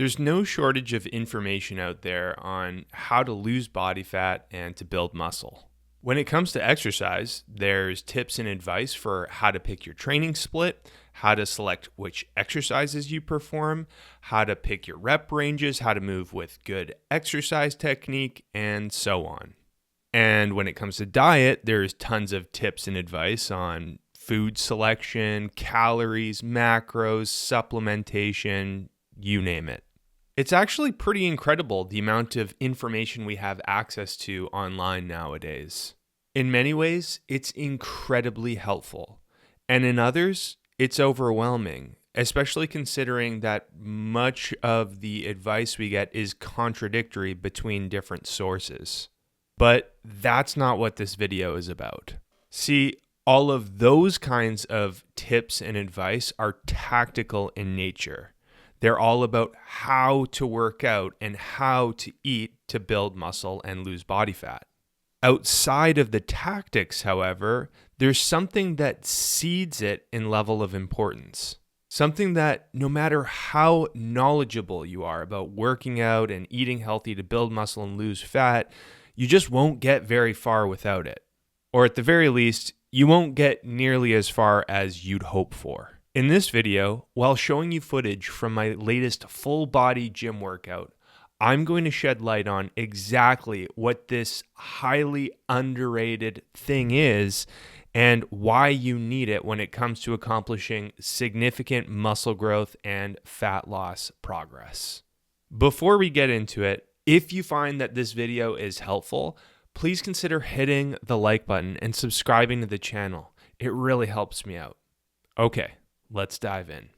There's no shortage of information out there on how to lose body fat and to build muscle. When it comes to exercise, there's tips and advice for how to pick your training split, how to select which exercises you perform, how to pick your rep ranges, how to move with good exercise technique, and so on. And when it comes to diet, there's tons of tips and advice on food selection, calories, macros, supplementation, you name it. It's actually pretty incredible the amount of information we have access to online nowadays. In many ways, it's incredibly helpful. And in others, it's overwhelming, especially considering that much of the advice we get is contradictory between different sources. But that's not what this video is about. See, all of those kinds of tips and advice are tactical in nature. They're all about how to work out and how to eat to build muscle and lose body fat. Outside of the tactics, however, there's something that seeds it in level of importance. Something that no matter how knowledgeable you are about working out and eating healthy to build muscle and lose fat, you just won't get very far without it. Or at the very least, you won't get nearly as far as you'd hope for. In this video, while showing you footage from my latest full body gym workout, I'm going to shed light on exactly what this highly underrated thing is and why you need it when it comes to accomplishing significant muscle growth and fat loss progress. Before we get into it, if you find that this video is helpful, please consider hitting the like button and subscribing to the channel. It really helps me out. Okay, let's dive in.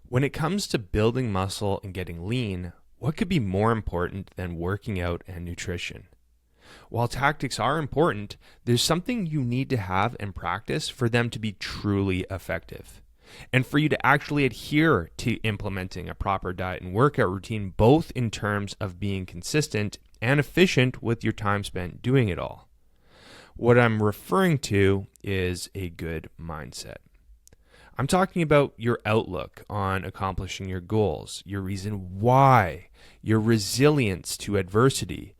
When it comes to building muscle and getting lean, what could be more important than working out and nutrition? While tactics are important, there's something you need to have and practice for them to be truly effective. And for you to actually adhere to implementing a proper diet and workout routine, both in terms of being consistent and efficient with your time spent doing it all. What I'm referring to is a good mindset. I'm talking about your outlook on accomplishing your goals, your reason why, your resilience to adversity,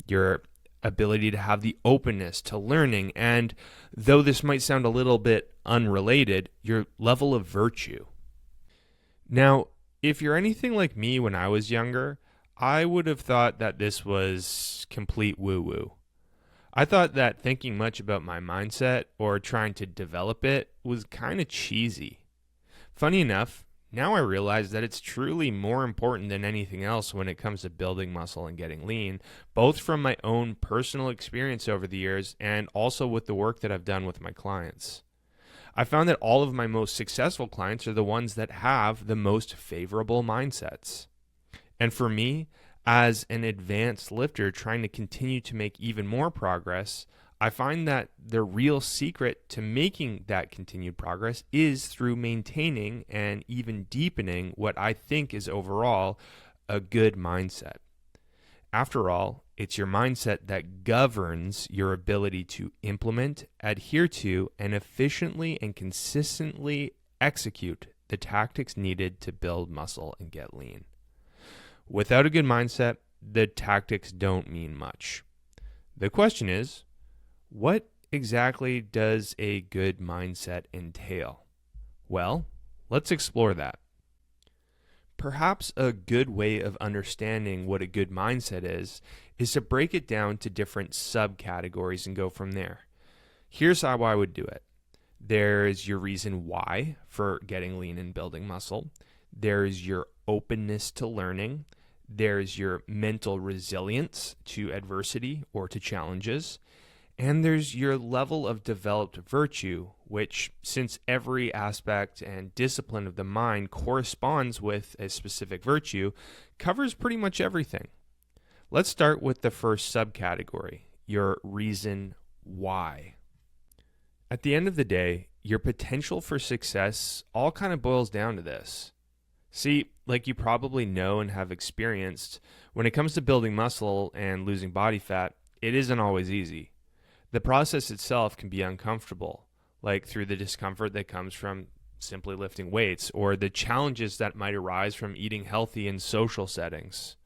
your ability to have the openness to learning, and though this might sound a little bit unrelated, your level of virtue. Now, if you're anything like me when I was younger, I would have thought that this was complete woo-woo. I thought that thinking much about my mindset or trying to develop it was kind of cheesy. Funny enough, now I realize that it's truly more important than anything else when it comes to building muscle and getting lean, both from my own personal experience over the years and also with the work that I've done with my clients. I found that all of my most successful clients are the ones that have the most favorable mindsets. And for me, as an advanced lifter trying to continue to make even more progress, I find that the real secret to making that continued progress is through maintaining and even deepening what I think is overall a good mindset. After all, it's your mindset that governs your ability to implement, adhere to, and efficiently and consistently execute the tactics needed to build muscle and get lean. Without a good mindset, the tactics don't mean much. The question is, what exactly does a good mindset entail? Well, let's explore that. Perhaps a good way of understanding what a good mindset is to break it down to different subcategories and go from there. Here's how I would do it. There's your reason why for getting lean and building muscle. There's your openness to learning. There's your mental resilience to adversity or to challenges. And there's your level of developed virtue, which, since every aspect and discipline of the mind corresponds with a specific virtue, covers pretty much everything. Let's start with the first subcategory, your reason why. At the end of the day, your potential for success all kind of boils down to this. See, like you probably know and have experienced, when it comes to building muscle and losing body fat, it isn't always easy. The process itself can be uncomfortable, like through the discomfort that comes from simply lifting weights, or the challenges that might arise from eating healthy in social settings.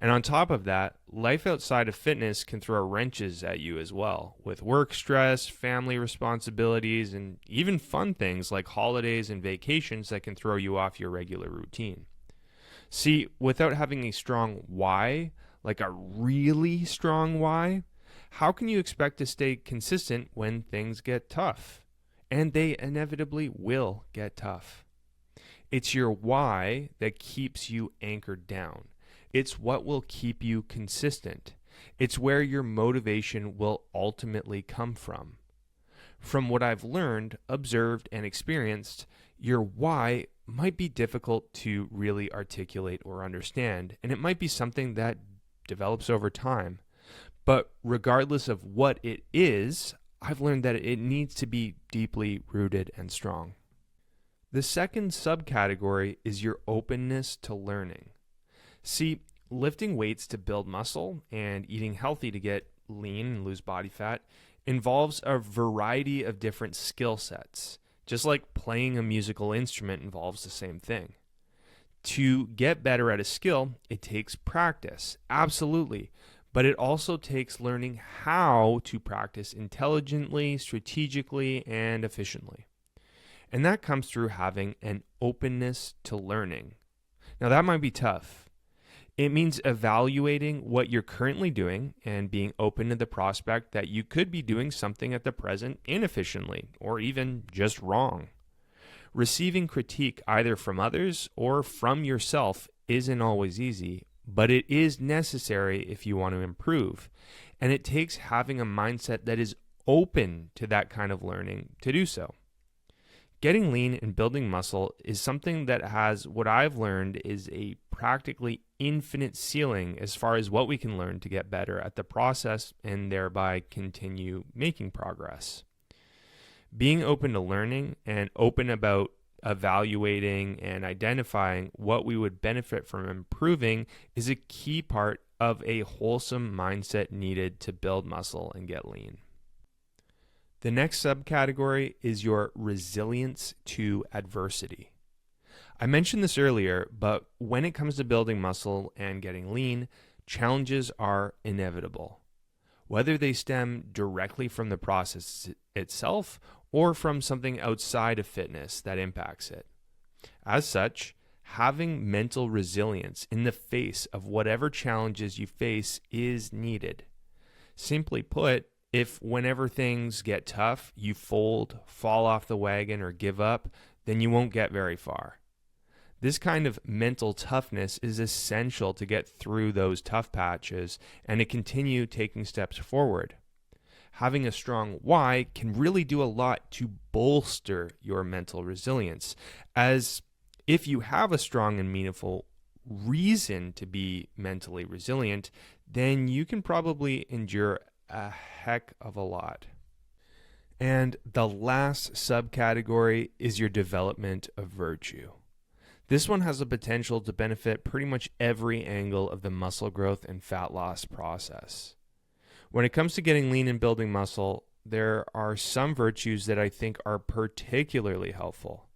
And on top of that, life outside of fitness can throw wrenches at you as well, with work stress, family responsibilities, and even fun things like holidays and vacations that can throw you off your regular routine. See, without having a strong why, like a really strong why, how can you expect to stay consistent when things get tough? And they inevitably will get tough. It's your why that keeps you anchored down. It's what will keep you consistent. It's where your motivation will ultimately come from. From what I've learned, observed, and experienced, your why might be difficult to really articulate or understand, and it might be something that develops over time. But regardless of what it is, I've learned that it needs to be deeply rooted and strong. The second subcategory is your openness to learning. See, lifting weights to build muscle and eating healthy to get lean and lose body fat involves a variety of different skill sets, just like playing a musical instrument involves the same thing. To get better at a skill, it takes practice, absolutely, but it also takes learning how to practice intelligently, strategically, and efficiently. And that comes through having an openness to learning. Now, that might be tough. It means evaluating what you're currently doing and being open to the prospect that you could be doing something at the present inefficiently or even just wrong. Receiving critique either from others or from yourself isn't always easy, but it is necessary if you want to improve. And it takes having a mindset that is open to that kind of learning to do so. Getting lean and building muscle is something that has, what I've learned, is a practically infinite ceiling as far as what we can learn to get better at the process and thereby continue making progress. Being open to learning and open about evaluating and identifying what we would benefit from improving is a key part of a wholesome mindset needed to build muscle and get lean. The next subcategory is your resilience to adversity. I mentioned this earlier, but when it comes to building muscle and getting lean, challenges are inevitable, whether they stem directly from the process itself or from something outside of fitness that impacts it. As such, having mental resilience in the face of whatever challenges you face is needed. Simply put, if whenever things get tough, you fold, fall off the wagon, or give up, then you won't get very far. This kind of mental toughness is essential to get through those tough patches and to continue taking steps forward. Having a strong why can really do a lot to bolster your mental resilience, as if you have a strong and meaningful reason to be mentally resilient, then you can probably endure a heck of a lot. And the last subcategory is your development of virtue. This one has the potential to benefit pretty much every angle of the muscle growth and fat loss process. When it comes to getting lean and building muscle, there are some virtues that I think are particularly helpful.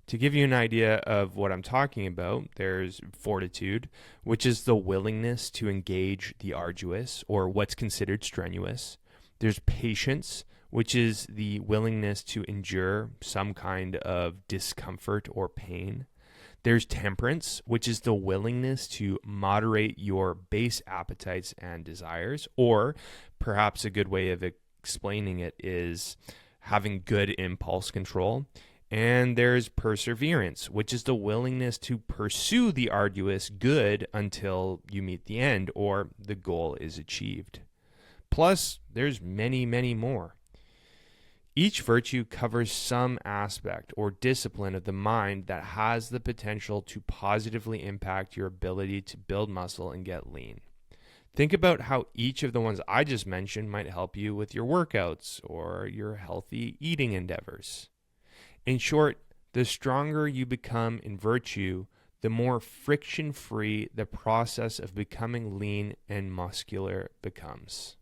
To give you an idea of what I'm talking about, there's fortitude, which is the willingness to engage the arduous or what's considered strenuous. There's patience, which is the willingness to endure some kind of discomfort or pain. There's temperance, which is the willingness to moderate your base appetites and desires, or perhaps a good way of explaining it is having good impulse control. And there's perseverance, which is the willingness to pursue the arduous good until you meet the end or the goal is achieved. Plus, there's many, many more. Each virtue covers some aspect or discipline of the mind that has the potential to positively impact your ability to build muscle and get lean. Think about how each of the ones I just mentioned might help you with your workouts or your healthy eating endeavors. In short, the stronger you become in virtue, the more friction-free the process of becoming lean and muscular becomes.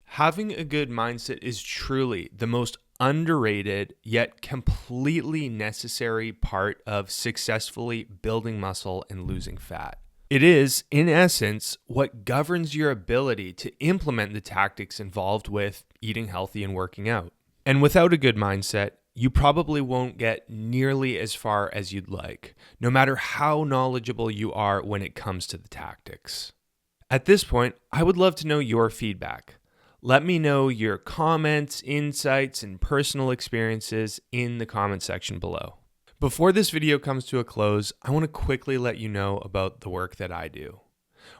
Having a good mindset is truly the most underrated yet completely necessary part of successfully building muscle and losing fat. It is, in essence, what governs your ability to implement the tactics involved with eating healthy and working out. And without a good mindset, you probably won't get nearly as far as you'd like, no matter how knowledgeable you are when it comes to the tactics. At this point, I would love to know your feedback. Let me know your comments, insights, and personal experiences in the comment section below. Before this video comes to a close, I want to quickly let you know about the work that I do.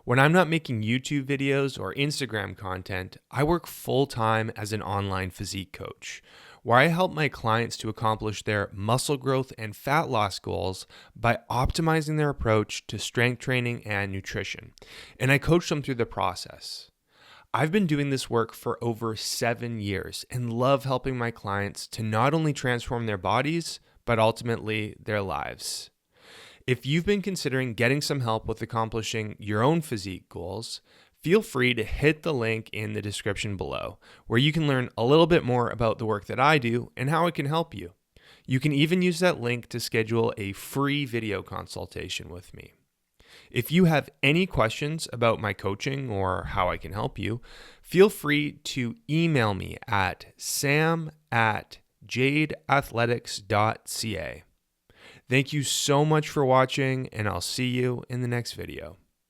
When I'm not making YouTube videos or Instagram content, I work full-time as an online physique coach, where I help my clients to accomplish their muscle growth and fat loss goals by optimizing their approach to strength training and nutrition, and I coach them through the process. I've been doing this work for over 7 years and love helping my clients to not only transform their bodies, but ultimately their lives. If you've been considering getting some help with accomplishing your own physique goals, feel free to hit the link in the description below, where you can learn a little bit more about the work that I do and how it can help you. You can even use that link to schedule a free video consultation with me. If you have any questions about my coaching or how I can help you, feel free to email me at sam@jadeathletics.ca. Thank you so much for watching, and I'll see you in the next video.